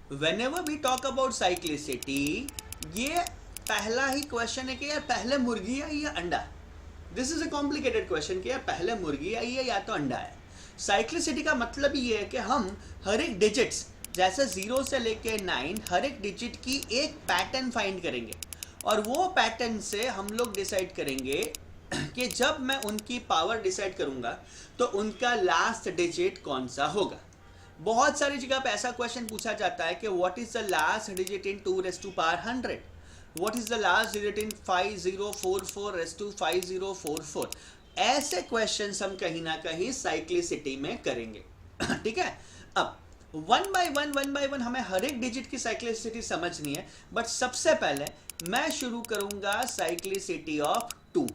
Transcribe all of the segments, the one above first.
whenever we talk about cyclicity, ये पहला ही question है कि यार पहले मुर्गी आई या अंडा. This is a complicated question कि यार पहले मुर्गी आई है या तो अंडा है. साइक्लिसिटी का मतलब ये है कि हम हर एक डिजिट्स जैसे 0 से लेके 9 हर एक डिजिट की एक पैटर्न फाइंड करेंगे और वो पैटर्न से हम लोग डिसाइड करेंगे कि जब मैं उनकी पावर डिसाइड करूंगा तो उनका लास्ट डिजिट कौन सा होगा. बहुत सारी जगह पे ऐसा क्वेश्चन पूछा जाता है कि what is the last digit in 2⁻100, what is the last digit in 5044⁻5044. ऐसे क्वेश्चंस हम कहीं ना कहीं साइक्लिसिटी में करेंगे. ठीक है. अब वन बाय वन हमें हर एक डिजिट की साइक्लिसिटी समझनी है, बट सबसे पहले मैं शुरू करूंगा साइक्लिसिटी ऑफ 2.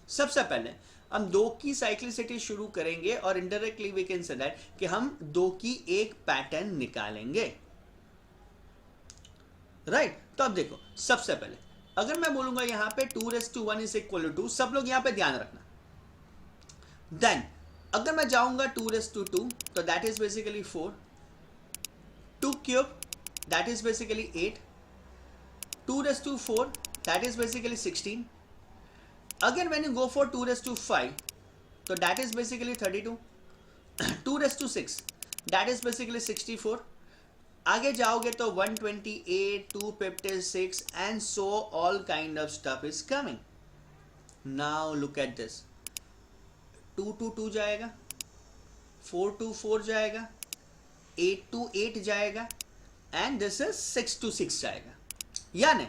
सबसे पहले हम 2 की साइक्लिसिटी शुरू करेंगे और indirectly we can say that कि हम 2 की एक पैटर्न निकालेंगे. राइट. तो अब देखो, सबसे पहले अगर मैं बोलूंगा यहां पे 2⁻1 इज इक्वल टू 2, सब लोग यहां पे ध्यान रखना. देन अगर मैं जाऊंगा 2⁻2 तो that is basically 4, 2 cube that is basically 8, 2⁻4 that is basically 16. Again when you go for 2⁻5 so that is basically 32, 2⁻6 that is basically 64. आगे जाओगे तो 128, 256 and so all kind of stuff is coming. Now look at this, 2 to 2 जाएगा, 4 to 4 जाएगा, 8 to 8 जाएगा and this is 6 to 6 जाएगा. यानी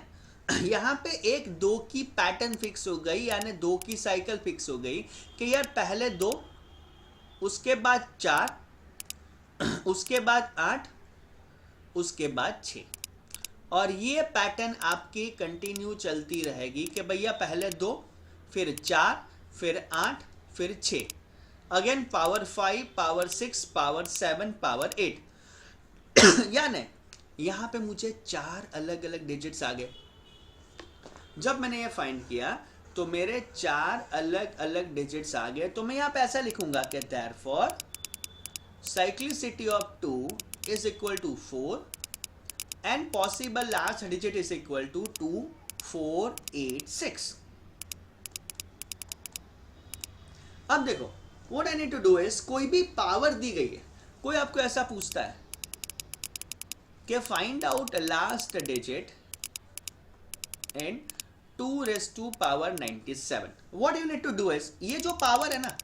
यहाँ पे एक 2 की पैटर्न फिक्स हो गई, यानी 2 की साइकिल फिक्स हो गई कि यार पहले 2, उसके बाद 4, उसके बाद 8, उसके बाद 6. और ये पैटर्न आपकी कंटिन्यू चलती रहेगी कि भैया पहले 2, फिर 4, फिर 8, फिर 6, again power 5, power 6, power 7, power 8. यानी यहाँ पे मुझे 4 अलग अलग डिजिट्स आ गए. जब मैंने ये फाइंड किया तो मेरे 4 अलग अलग डिजिट्स आ गए. तो मैं यहाँ पे ऐसा लिखूंगा कि therefore cyclicity of 2 is equal to 4 and possible last digit is equal to 2, 4, 8, 6. अब देखो what I need to do is, कोई भी पावर दी गई है, कोई आपको ऐसा पूछता है कि find out last digit and 2⁻97. What you need to do is, ये जो पावर है ना,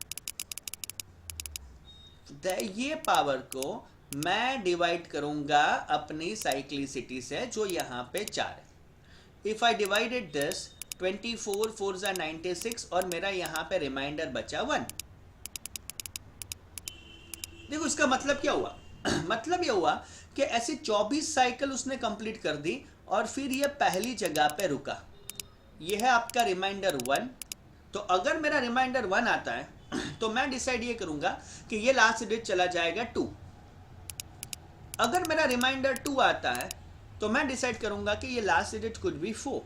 ये पावर को मैं डिवाइड करूंगा अपनी साइक्लिसिटी से जो यहाँ पे 4 है. इफ आई डिवाइडेड दिस 24 4 ज़ा 96 और मेरा यहाँ पे रिमाइंडर बचा 1. देखो इसका मतलब क्या हुआ. मतलब ये हुआ कि ऐसी 24 साइकिल उसने कंप्लीट कर दी और फिर ये पहली जगह पे रुका. ये है आपका रिमाइंडर 1. तो अगर मेरा रिमाइंडर 1 आता है तो मैं डिसाइड ये करूंगा कि ये लास्ट डिजिट चला जाएगा 2. अगर मेरा रिमाइंडर 2 आता है तो मैं डिसाइड करूंगा कि ये लास्ट डिजिट कुड बी 4.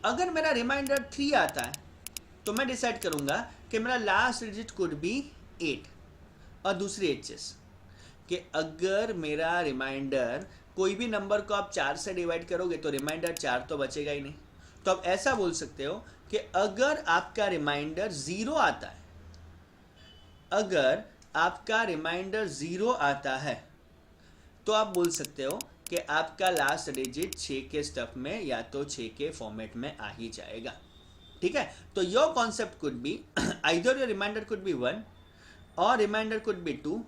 अगर मेरा रिमाइंडर 3 आता है तो मैं डिसाइड करूंगा कि मेरा लास्ट डिजिट कुड बी 8. और दूसरी एक चीज कि अगर मेरा रिमाइंडर, कोई भी नंबर को आप 4 से डिवाइड करोगे तो रिमाइंडर 4 तो बचेगा ही नहीं. तो आप ऐसा बोल सकते हो कि अगर आपका रिमाइंडर 0 आता है, अगर आपका रिमाइंडर 0 आता है तो आप बोल सकते हो कि आपका लास्ट डिजिट 6 के स्टफ में या तो 6 के फॉर्मेट में आ ही जाएगा. ठीक है. तो your concept could be either your remainder could be 1 और रिमाइंडर कुड बी 2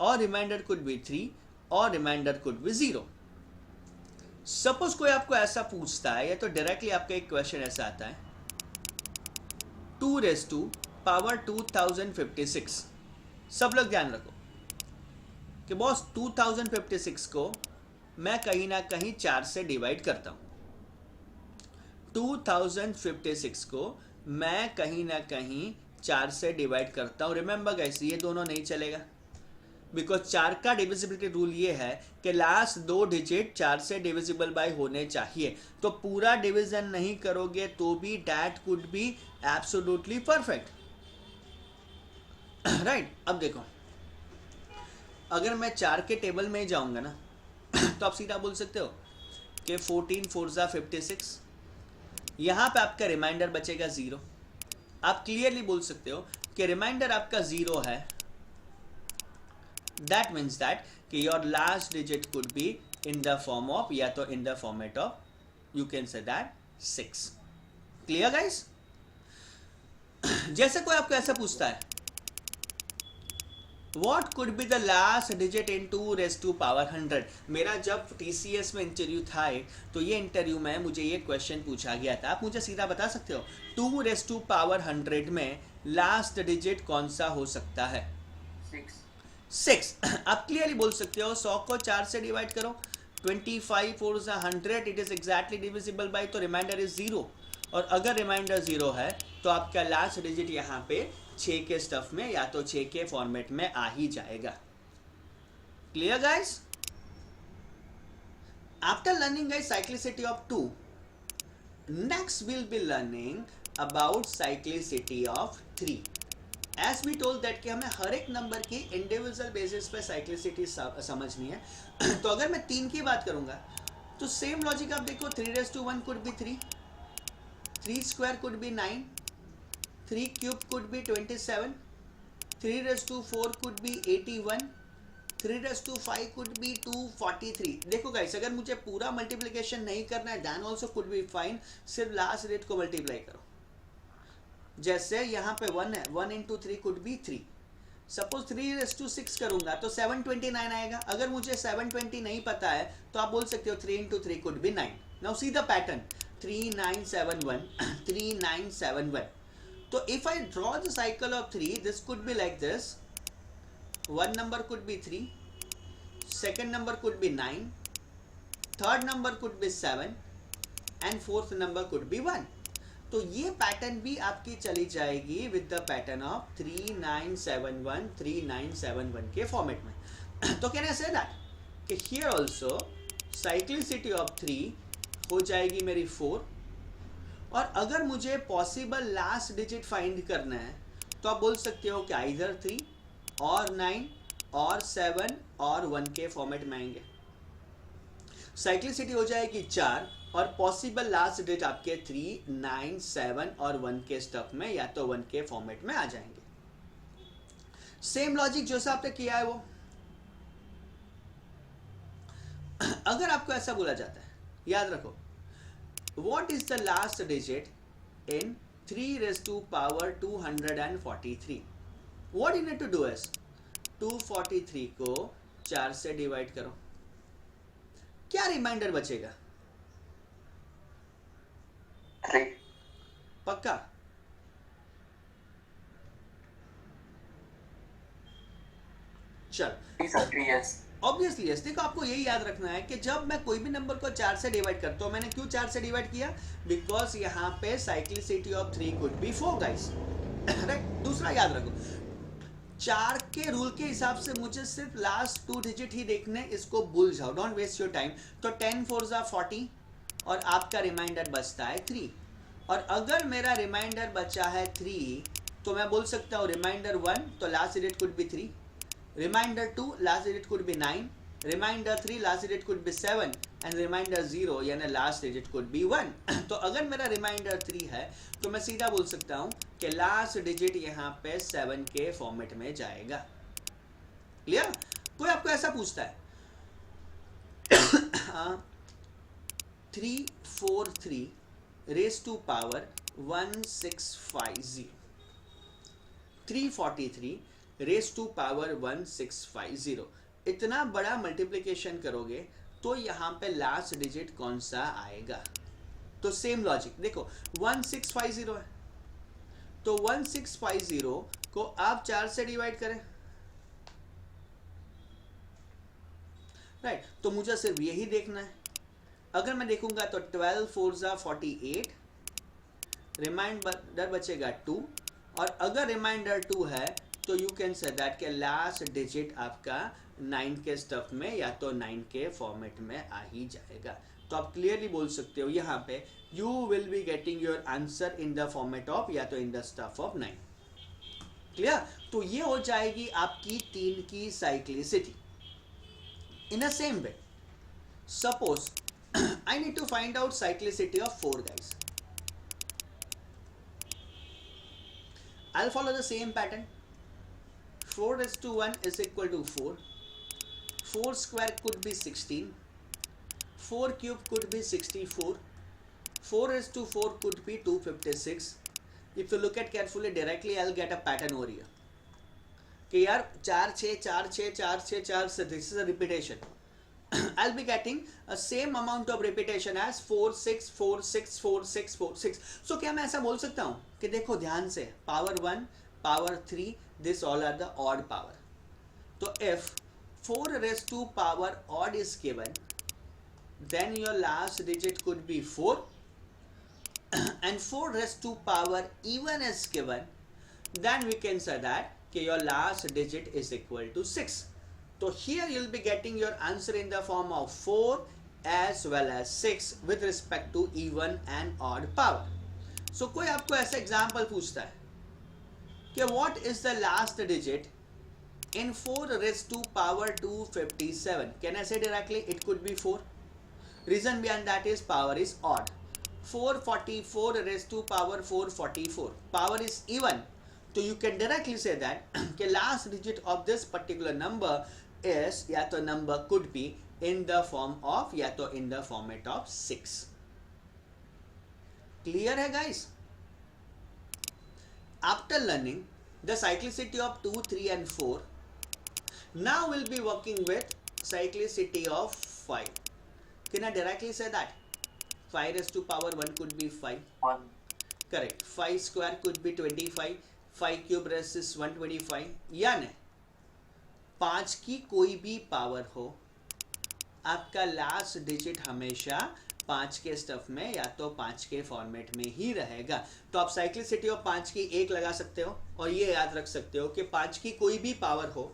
और रिमाइंडर कुड बी 3 और रिमाइंडर कुड बी 0. सपोज कोई आपको ऐसा पूछता है या तो डायरेक्टली आपका एक क्वेश्चन ऐसा आता है 2⁻2056. सब लोग ध्यान रखो कि बॉस 2056 को मैं कहीं ना कहीं 4 से डिवाइड करता हूं. 2056 को मैं कहीं ना कहीं 4 से डिवाइड करता हूं. रिमेंबर गाइस, ये दोनों नहीं चलेगा बिकॉज 4 का डिविजिबिलिटी रूल ये है कि लास्ट 2 डिजिट 4 से डिविजिबल बाय होने चाहिए. तो पूरा डिवीजन नहीं करोगे तो भी that could be absolutely perfect. Right. अब देखो, अगर मैं 4 के टेबल में ही जाऊंगा ना तो आप सीधा बोल सकते हो कि 14 4 56, यहाँ पे आपका रिमाइंडर बचेगा 0। आप क्लियरली बोल सकते हो कि रिमाइंडर आपका 0 है, दैट मीन्स दैट कि your last digit could be in the form of, या तो in the format of, you can say that 6। Clear guys? जैसे कोई आपको ऐसा पूछता है What could be the last digit in 2 raised to power 100? मेरा जब TCS में इंटरव्यू था तो ये इंटरव्यू में मुझे ये क्वेश्चन पूछा गया था। आप मुझे सीधा बता सकते हो 2 raised to power 100 में लास्ट डिजिट कौन सा हो सकता है? 6। आप क्लियरली बोल सकते हो 100 को 4 से डिवाइड करो, 25 4 100, it is exactly divisible by, तो रिमाइंडर इज 0। और अगर रिमाइंडर 0 है तो आपका लास्ट डिजिट यहाँ पे 6 के स्टफ में या तो 6 के फॉर्मेट में आ ही जाएगा। Clear guys? After learning guys cyclicity of 2, next will be learning about cyclicity of 3। As we told that कि हमें हर एक नंबर की इंडिविजुअल बेसिस पे साइक्लिसिटी समझनी है। तो अगर मैं 3 की बात करूंगा तो सेम लॉजिक आप देखो, 3 raised to 1 could be 3, 3 square could be 9, 3 cube could be 27, 3 raised to 4 could be 81, 3 raised to 5 could be 243। देखो गाइस, अगर मुझे पूरा मल्टीप्लिकेशन नहीं करना है then also could be fine, सिर्फ लास्ट डिजिट को मल्टीप्लाई करो। जैसे यहाँ पे 1 है, 1 into 3 could be 3। Suppose 3 raised to 6 करूंगा तो 729 आएगा। अगर मुझे 720 नहीं पता है तो आप बोल सकते हो 3 into 3 could be 9। Now see the pattern, 3971 3971। तो if I draw the cycle of 3, this could be like this. One number could be 3, second number could be 9, third number could be 7 and fourth number could be 1। तो ये pattern भी आपकी चली जाएगी with the pattern of 3971 3971 के format में। तो can I से दैट कि हियर ऑल्सो साइक्लिसिटी ऑफ 3 हो जाएगी मेरी 4। और अगर मुझे पॉसिबल लास्ट डिजिट फाइंड करना है तो आप बोल सकते हो कि आइदर 3 और 9 और 7 और 1 के फॉर्मेट में आएंगे। साइक्लिसिटी हो जाएगी 4 और पॉसिबल लास्ट डिजिट आपके 3 9 7 और 1 के स्टफ में या तो 1 के फॉर्मेट में आ जाएंगे। सेम लॉजिक जो सा आपने किया है वो। अगर आपको ऐसा बोला जाता है, याद रखो, what is the last digit in 3 raised to power 243? what you need to do is 243 को 4 से डिवाइड करो, क्या रिमाइंडर बचेगा? 3। पक्का? चल, ऑब्वियसली यस। देखो आपको यही याद रखना है कि जब मैं कोई भी नंबर को 4 से डिवाइड करता हूं, मैंने क्यों 4 से डिवाइड किया? बिकॉज यहाँ पे cyclicity of 3 could be 4 guys, right. दूसरा याद रखो, 4 के रूल के हिसाब से मुझे सिर्फ लास्ट 2 डिजिट ही देखने, इसको भूल जाओ, डोंट वेस्ट योर टाइम। तो 10 4 40 और आपका रिमाइंडर बचता है 3। और अगर मेरा रिमाइंडर बचा है 3 तो मैं बोल सकता हूँ रिमाइंडर 1 तो last digit could be 3, remainder 2 last digit could be 9, remainder 3 last digit could be 7 and remainder 0 यानी लास्ट डिजिट कुड बी 1। तो अगर मेरा रिमाइंडर 3 है तो मैं सीधा बोल सकता हूँ कि लास्ट डिजिट यहाँ पे 7 के फॉर्मेट में जाएगा। क्लियर? कोई आपको ऐसा पूछता है 343 raise to power 1650, 343 raise to power 1650, इतना बड़ा मल्टीप्लिकेशन करोगे तो यहाँ पे लास्ट डिजिट कौन सा आएगा? तो सेम लॉजिक देखो, 1650 है तो 1650 को आप 4 से डिवाइड करें, राइट। तो मुझे सिर्फ यही देखना है। अगर मैं देखूंगा तो 12 4 48, रिमाइंडर बचेगा 2। और अगर रिमाइंडर 2 है तो यू कैन से दैट के लास्ट डिजिट आपका 9 के स्टफ में या तो 9 के फॉर्मेट में आ ही जाएगा। तो आप क्लियरली बोल सकते हो यहाँ पे you will be getting your answer in the format of या तो in the stuff of 9। Clear? तो ये हो जाएगी आपकी 3 की cyclicity. In the same way Suppose I need to find out cyclicity of 4 guys. I'll follow the same pattern. 4 raised to 1 is equal to 4. 4 square could be 16. 4 cube could be 64. 4 raised to 4 could be 256. If you look at carefully directly, I'll get a pattern over here. कि यार 4 6 4 6 4 6 4 6, this is a repetition. I'll be getting a same amount of repetition as 4 6 4 6 4 6 4 6. So क्या मैं ऐसा बोल सकता हूँ कि देखो ध्यान से, power 1 power 3, this all are the odd power. तो if 4 raised to power odd is given, then your last digit could be 4. And 4 raised to power even is given, then we can say that your last digit is equal to 6. So here you'll be getting your answer in the form of 4 as well as 6 with respect to even and odd power. So कोई आपको ऐसा example पूछता है कि what is the last digit in 4 raised to power 257? Can I say directly it could be 4? Reason behind that is power is odd. 444 raised to power 444. Power is even. So you can directly say that the last digit of this particular number is या तो number could be in the form of या तो in the format of 6. Clear है guys? After learning the cyclicity of 2, 3 and 4, now we'll be working with cyclicity of 5. Can I directly say that? 5 raised to power 1 could be 5. 1. Correct. 5 square could be 25. 5 cube raised is 125. यानी 5 की कोई भी power हो, आपका last digit हमेशा 5 के stuff में या तो 5 के फॉर्मेट में ही रहेगा. तो आप साइक्लिसिटी ऑफ 5 की 1 लगा सकते हो और ये याद रख सकते हो कि 5 की कोई भी पावर हो,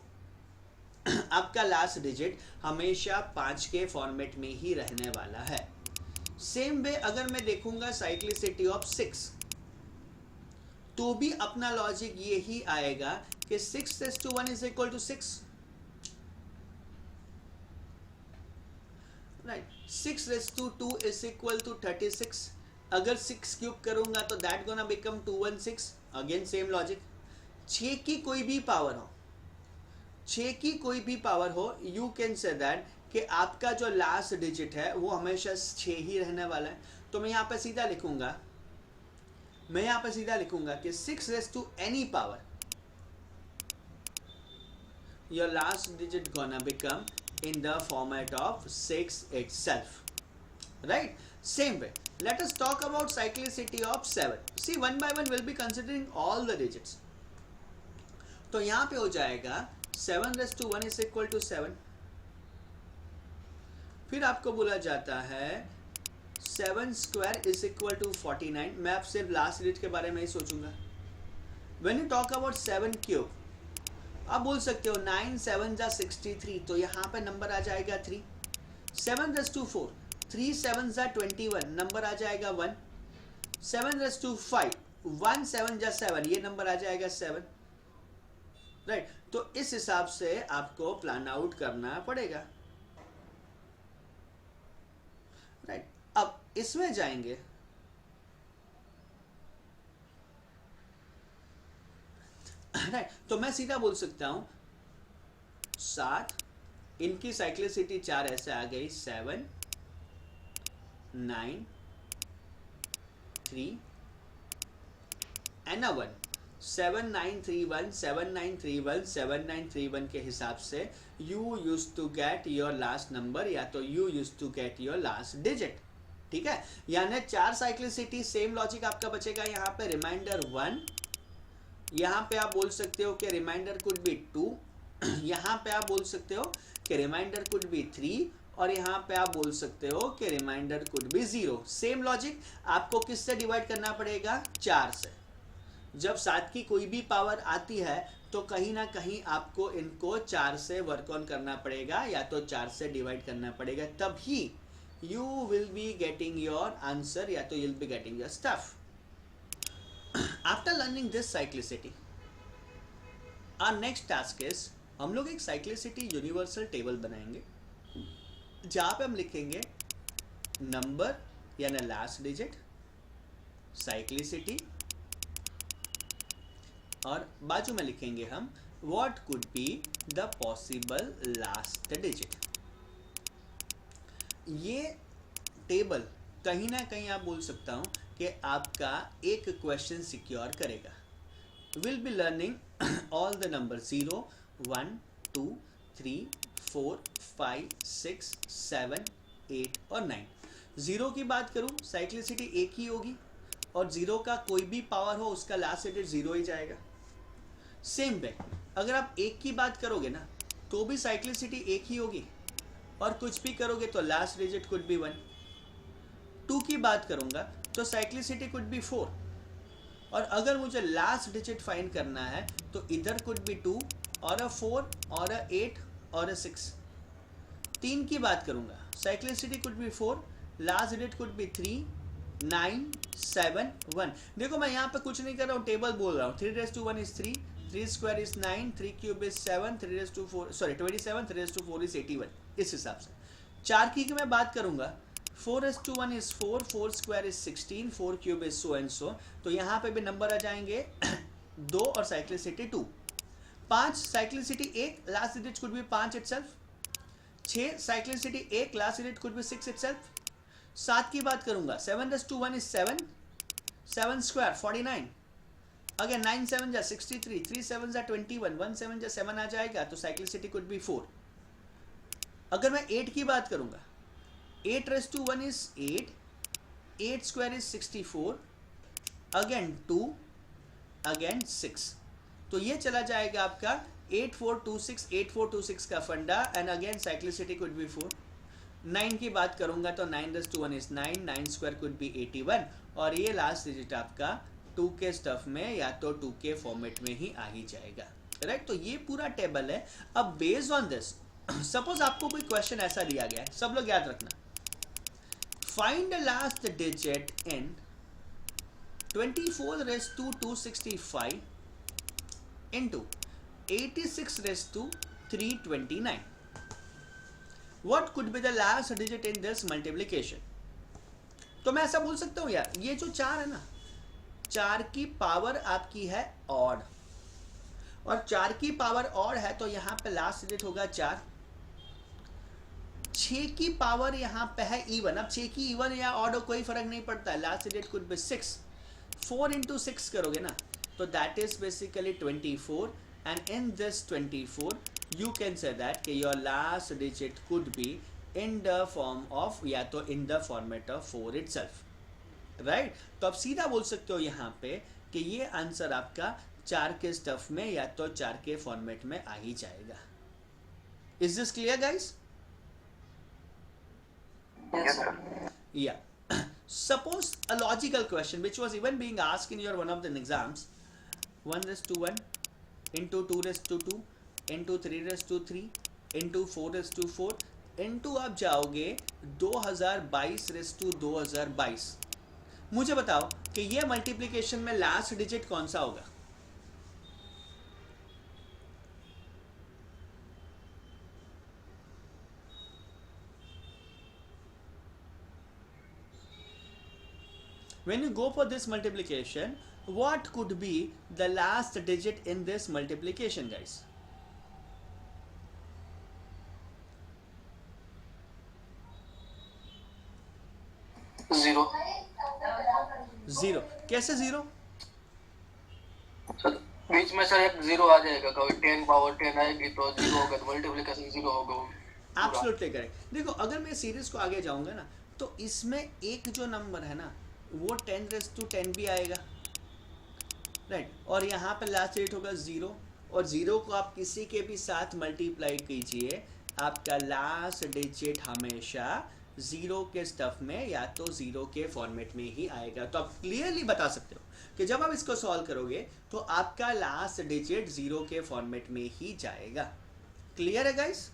आपका लास्ट डिजिट हमेशा 5 के फॉर्मेट में ही रहने वाला है. सेम वे अगर मैं देखूंगा साइक्लिसिटी ऑफ 6, तो भी अपना लॉजिक ये ही आएगा कि 6 raised to 1 is equal to 6. Right. 6 raised to 2 is equal to 36. अगर 6 क्यूब करूंगा तो that gonna become 216. Again same logic. 6 की कोई भी पावर हो, 6 की कोई भी पावर हो, यू कैन से दैट कि आपका जो लास्ट डिजिट है वो हमेशा 6 ही रहने वाला है. तो मैं यहाँ पे सीधा लिखूंगा कि 6 raised to any power, your last digit gonna become in the format of 6 itself. Right? Same way, let us talk about cyclicity of 7. See, one by one we'll be considering all the digits. तो यहाँ पे हो जाएगा 7 raised to 1 is equal to 7. फिर आपको बोला जाता है 7 square is equal to 49. मैं आप सिर्फ लास्ट डिजिट के बारे में ही सोचूंगा. When you talk about 7 cube, आप बोल सकते हो 9 7 जा 63, तो यहाँ पे नंबर आ जाएगा 3. 7 raised to 4, 3 7 जा 21, नंबर आ जाएगा 1. 7 raised to 5, 1 7 जा 7, ये नंबर आ जाएगा 7. राइट. तो इस हिसाब से आपको प्लान आउट करना पड़ेगा. राइट. अब इसमें जाएंगे. राइट. तो मैं सीधा बोल सकता हूं 7, इनकी साइक्लिसिटी 4 ऐसे आ गई 7 9 3 एंड 1. 7931 7931 7931 के हिसाब से you use to get your last number या तो you use to get your last digit. ठीक है. यानी 4 साइक्लिसिटी. सेम लॉजिक आपका बचेगा यहाँ पे. रिमाइंडर 1, यहाँ पे आप बोल सकते हो कि रिमाइंडर कुड बी 2, यहाँ पे आप बोल सकते हो कि रिमाइंडर कुड बी 3, और यहाँ पे आप बोल सकते हो कि remainder could be 0. Same logic आपको किससे डिवाइड करना पड़ेगा? 4 से. जब 7 की कोई भी पावर आती है तो कहीं ना कहीं आपको इनको 4 से वर्क ऑन करना पड़ेगा या तो 4 से डिवाइड करना पड़ेगा, तभी you will be getting your answer या तो you will be getting your stuff. After learning this cyclicity, our next task is हम लोग एक साइक्लिसिटी यूनिवर्सल टेबल बनाएंगे. जहाँ पे हम लिखेंगे नंबर यानी लास्ट डिजिट, साइक्लिसिटी, और बाजू में लिखेंगे हम what could be the possible last digit. ये टेबल कहीं ना कहीं आप बोल सकता हूँ कि आपका एक क्वेश्चन सिक्योर करेगा। Will be learning all the number 0, 1, 2, 3, 4, 5, 6, 7, 8 और 9। 0 की बात करूँ, साइक्लिसिटी एक ही होगी और 0 का कोई भी पावर हो उसका लास्ट डिजिट 0 ही जाएगा। सेम वे अगर आप 1 की बात करोगे ना तो भी साइक्लिसिटी एक ही होगी और कुछ भी करोगे तो लास्ट डिजिट कुड बी 1। 2 की बात करूंगा तो साइक्लिसिटी कुड बी 4, और अगर मुझे लास्ट डिजिट फाइंड करना है तो इधर कुड बी 2 और 4 और 8 और 6। 3 की बात करूंगा, cyclicity could be 4, last digit could be 3, 9, 7, 1। देखो मैं यहाँ पे कुछ नहीं कर रहा हूँ, टेबल बोल रहा हूँ। 3 raised to 1 is 3, 3 square is 9, 3 cube is 7, 3 raised to 4 sorry 27, 3 raised to 4 is 81। इस हिसाब से 4 की मैं बात करूंगा, 4 raised to 1 is 4, 4 square is 16, 4 cube is so and so। तो यहाँ पे भी नंबर आ जाएंगे 2 और cyclicity 2। 5 cyclicity 1, last digit could B 5 itself. 6 cyclicity 1, last digit could be 6 itself. 7 की बात करूंगा, 7 raised to 1 is 7, 7 square 49, again 9 7 जा 63, 3 7 जा 21, 1 7 जा 7 आ जाएगा तो साइक्लिसिटी कुड बी 4। अगर मैं 8 की बात करूंगा, 8 raised to 1 is 8, 8 square is 64, again 2, again 6। तो ये चला जाएगा आपका 8426, 8426 का फंडा and again cyclicity could be 4। 9 की बात करूंगा तो 9 raised to 1 is 9, 9 square could be 81, और ये लास्ट डिजिट आपका 2 के स्टफ में या तो 2 के फॉर्मेट में ही आ ही जाएगा, राइट। तो ये पूरा टेबल है। अब बेस्ड ऑन दिस सपोज आपको कोई क्वेश्चन ऐसा दिया गया है, सब लोग याद रखना, find the last digit in 24 raised to 265 into 86 raised to 329। What could be the last digit in this multiplication? तो मैं ऐसा बोल सकता हूँ यार, ये जो 4 है ना, 4 की पावर आपकी है ऑड, और 4 की पावर ऑड है तो यहाँ पे लास्ट डिजिट होगा 4। 6 की पावर यहाँ पे है इवन। अब 6 की इवन या ऑड हो कोई फर्क नहीं पड़ता है, last digit could be 6। 4 into 6 करोगे ना तो that is basically 24, and in this 24 you can say that कि your last digit could be in the form of, या तो in the format of 4 itself, right. तो आप सीधा बोल सकते हो यहाँ पे कि ये आंसर आपका 4 के स्टफ में या तो 4 के फॉर्मेट में आ ही जाएगा। Is this clear guys? Yes, sir. Yeah. Suppose a logical question which was even being asked in your one of the exams, 1 raised to 1 into 2 raised to 2 into 3 raised to 3 into 4 raised to 4 into आप जाओगे 2022 raised to 2022। मुझे बताओ कि ये multiplication में last digit कौन सा होगा? When you go for this multiplication, what could be the last digit in this multiplication, guys? Zero. Zero. कैसे जीरो? सर बीच में सर एक जीरो आ जाएगा, कभी 10 पावर 10 आएगी तो जीरो होगा, तो मल्टीप्लिकेशन जीरो होगा। Absolutely correct. देखो अगर मैं सीरीज को आगे जाऊंगा ना तो इसमें एक जो नंबर है ना वो 10 raised to 10 भी आएगा, राइट। और यहाँ पे लास्ट डिजिट होगा 0, और 0 को आप किसी के भी साथ मल्टीप्लाई कीजिए, आपका लास्ट डिजिट हमेशा 0 के स्टफ में या तो 0 के फॉर्मेट में ही आएगा। तो आप क्लियरली बता सकते हो कि जब आप इसको सॉल्व करोगे तो आपका लास्ट डिजिट 0 के फॉर्मेट में ही जाएगा। क्लियर है गाइस?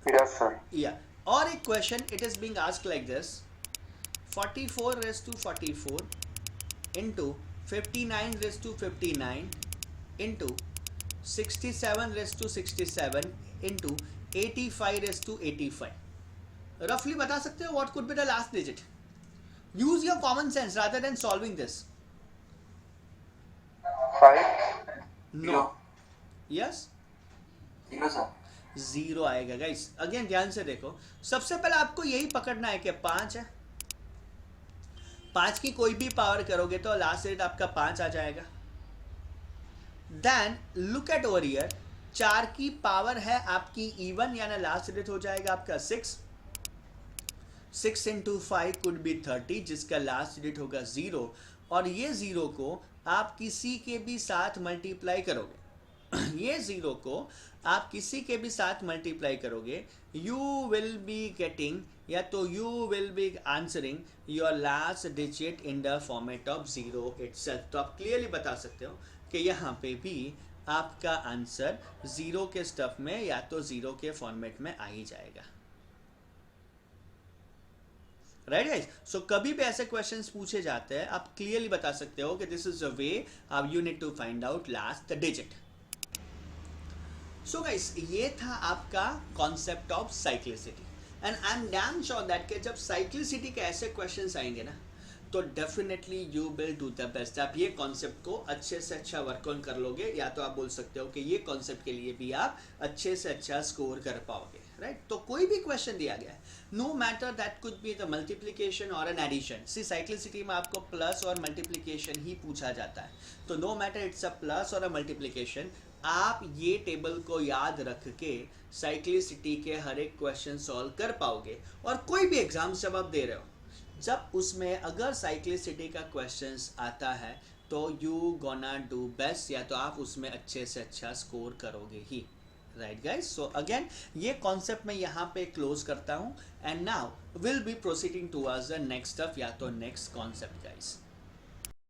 Yes sir. या और एक question it is being asked like this, 44 raised to 44 into 59 raised to 59 into 67 raised to 67 into 85 raised to 85. रफली बता सकते हो what could be the last digit? Use your common sense rather than solving this. 5 no. Yes, 0 sir. Zero आएगा guys. Again ध्यान से देखो, सबसे पहले आपको यही पकड़ना है कि 5 है. 5 की कोई भी पावर करोगे तो लास्ट डिजिट आपका 5 आ जाएगा. Then look at over here, 4 की पावर है आपकी इवन, यानी लास्ट डिजिट हो जाएगा आपका 6. 6 इंटू 5 कुड बी 30, जिसका लास्ट डिजिट होगा 0. और ये 0 को आप किसी के भी साथ मल्टीप्लाई करोगे. ये 0 को आप किसी के भी साथ मल्टीप्लाई करोगे, यू विल बी गेटिंग, या तो you will be answering your last digit in the format of 0 itself. तो आप क्लियरली बता सकते हो कि यहाँ पे भी आपका आंसर 0 के स्टफ में या तो 0 के फॉर्मेट में आ ही जाएगा. Right guys? सो कभी भी ऐसे क्वेश्चंस पूछे जाते हैं, आप क्लियरली बता सकते हो कि this is the way how you need to find out last digit. So guys, ये था आपका concept of cyclicity. And I am damn sure that कि जब साइक्लिसिटी के ऐसे क्वेश्चंस आएंगे ना, तो definitely you will do the best. आप ये कॉन्सेप्ट को अच्छे से अच्छा वर्क ऑन कर लोगे, या तो आप बोल सकते हो कि ये कॉन्सेप्ट के लिए भी आप अच्छे से अच्छा स्कोर कर पाओगे. राइट? तो कोई भी क्वेश्चन दिया गया है, no matter that could be the multiplication और एन एडिशन. सी साइक्लिसिटी में आपको प्लस और मल्टीप्लीकेशन ही पूछा जाता है. तो no matter it's a plus और अ मल्टीप्लीकेशन, आप ये टेबल को याद रख के साइक्लिसिटी के हर एक क्वेश्चन सॉल्व कर पाओगे. और कोई भी एग्जाम जब आप दे रहे हो, जब उसमें अगर साइक्लिसिटी का क्वेश्चंस आता है तो यू गोना डू बेस्ट, या तो आप उसमें अच्छे से अच्छा स्कोर करोगे ही. Right guys? सो अगेन ये कॉन्सेप्ट मैं यहाँ पे क्लोज करता हूँ, and now will be proceeding towards the next step, या तो नेक्स्ट कॉन्सेप्ट गाइस.